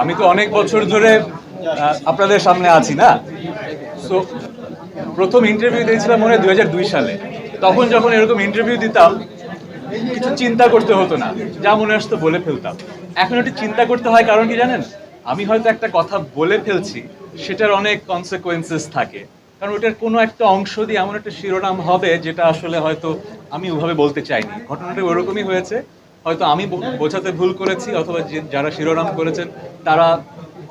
আমি তো অনেক বছর ধরে আপনাদের সামনে আছি না। সো প্রথম ইন্টারভিউ দিয়েছিলাম মনে হয় 2002 সালে। তখন যখন এরকম ইন্টারভিউ দিতাম কিছু চিন্তা করতে হতো না, যা মনে আসতো বলে ফেলতাম। এখন একটু চিন্তা করতে হয়, কারণ কি জানেন, আমি হয়তো একটা কথা বলে ফেলছি, সেটার অনেক কনসিকুয়েন্সেস থাকে। কারণ ওটার কোনো একটা অংশ দিয়ে এমন একটা শিরোনাম হবে যেটা আসলে হয়তো আমি ওভাবে বলতে চাইনি। ঘটনাটা ওরকমই হয়েছে। হয়তো আমি বোঝাতে ভুল করেছি, অথবা যারা শিরোনাম করেছেন তারা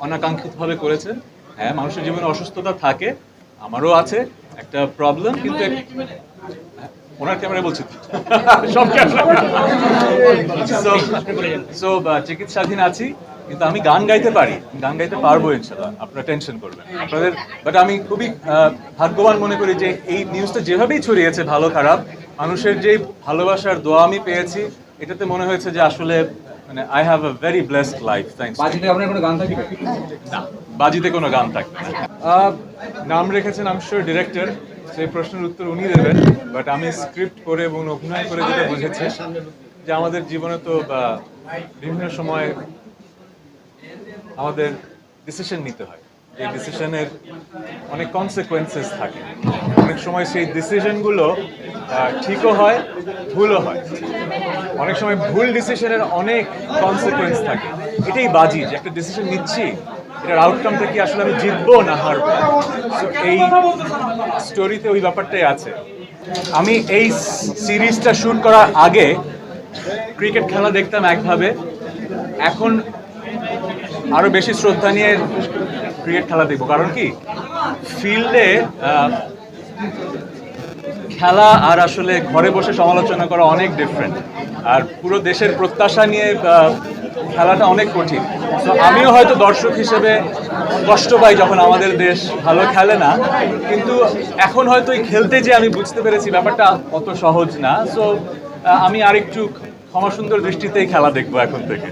অনাকাঙ্ক্ষিতভাবে করেছেন। হ্যাঁ, মানুষের জীবনে অসুস্থতা থাকে, আমারও আছে একটা প্রবলেম, কিন্তু ওনার ক্যামেরায় বলছি তো। সব সো চিকিৎসাধীন আছি, কিন্তু আমি গান গাইতে পারি, গান গাইতে পারবো ইনশাল্লাহ, আপনারা টেনশন করবেন আপনাদের। বাট আমি খুবই ভাগ্যবান মনে করি যে এই নিউজটা যেভাবেই ছড়িয়েছে, ভালো খারাপ, মানুষের যে ভালোবাসার দোয়া আমি পেয়েছি, এটাতে মনে হয়েছে যে আসলে মানে I have a very blessed life. Thanks. বাজিতে আপনার কোনো গান থাকবে? না, বাজিতে কোনো গান থাকবে না। নাম রেখেছেন আই এম শিওর ডিরেক্টর, সেই প্রশ্নের উত্তর উনি দেবেন। বাট আমি স্ক্রিপ্ট করে এবং অভিনয় করে যেটা বুঝেছি যে আমাদের জীবনে তো বিভিন্ন সময় আমাদের ডিসিশন নিতে হয়। এই ডিসিশনের অনেক কনসিকুয়েন্সেস থাকে। অনেক সময় সেই ডিসিশনগুলো ঠিকও হয়, ভুলও হয়। অনেক সময় ভুল ডিসিশনের অনেক কনসিকুয়েন্স থাকে। এটাই বাজি, যে একটা ডিসিশন নিচ্ছি, এটার আউটকামটা কি আসলে আমি জিতবো না হারবো। সো এই স্টোরিতে ওই ব্যাপারটাই আছে। আমি এই সিরিজটা শুট করার আগে ক্রিকেট খেলা দেখতাম একভাবে, এখন আরো বেশি শ্রদ্ধা নিয়ে ক্রিকেট খেলা দেখবো। কারণ কি, ফিল্ডে খেলা আর আসলে ঘরে বসে সমালোচনা করা অনেক ডিফারেন্ট। আর পুরো দেশের প্রত্যাশা নিয়ে খেলাটা অনেক কঠিন। তো আমিও হয়তো দর্শক হিসেবে কষ্ট পাই যখন আমাদের দেশ ভালো খেলে না, কিন্তু এখন হয়তো এই খেলতে যে আমি বুঝতে পেরেছি ব্যাপারটা অত সহজ না। সো আমি আরেকটু ক্ষমাসুন্দর দৃষ্টিতেই খেলা দেখবো এখন থেকে।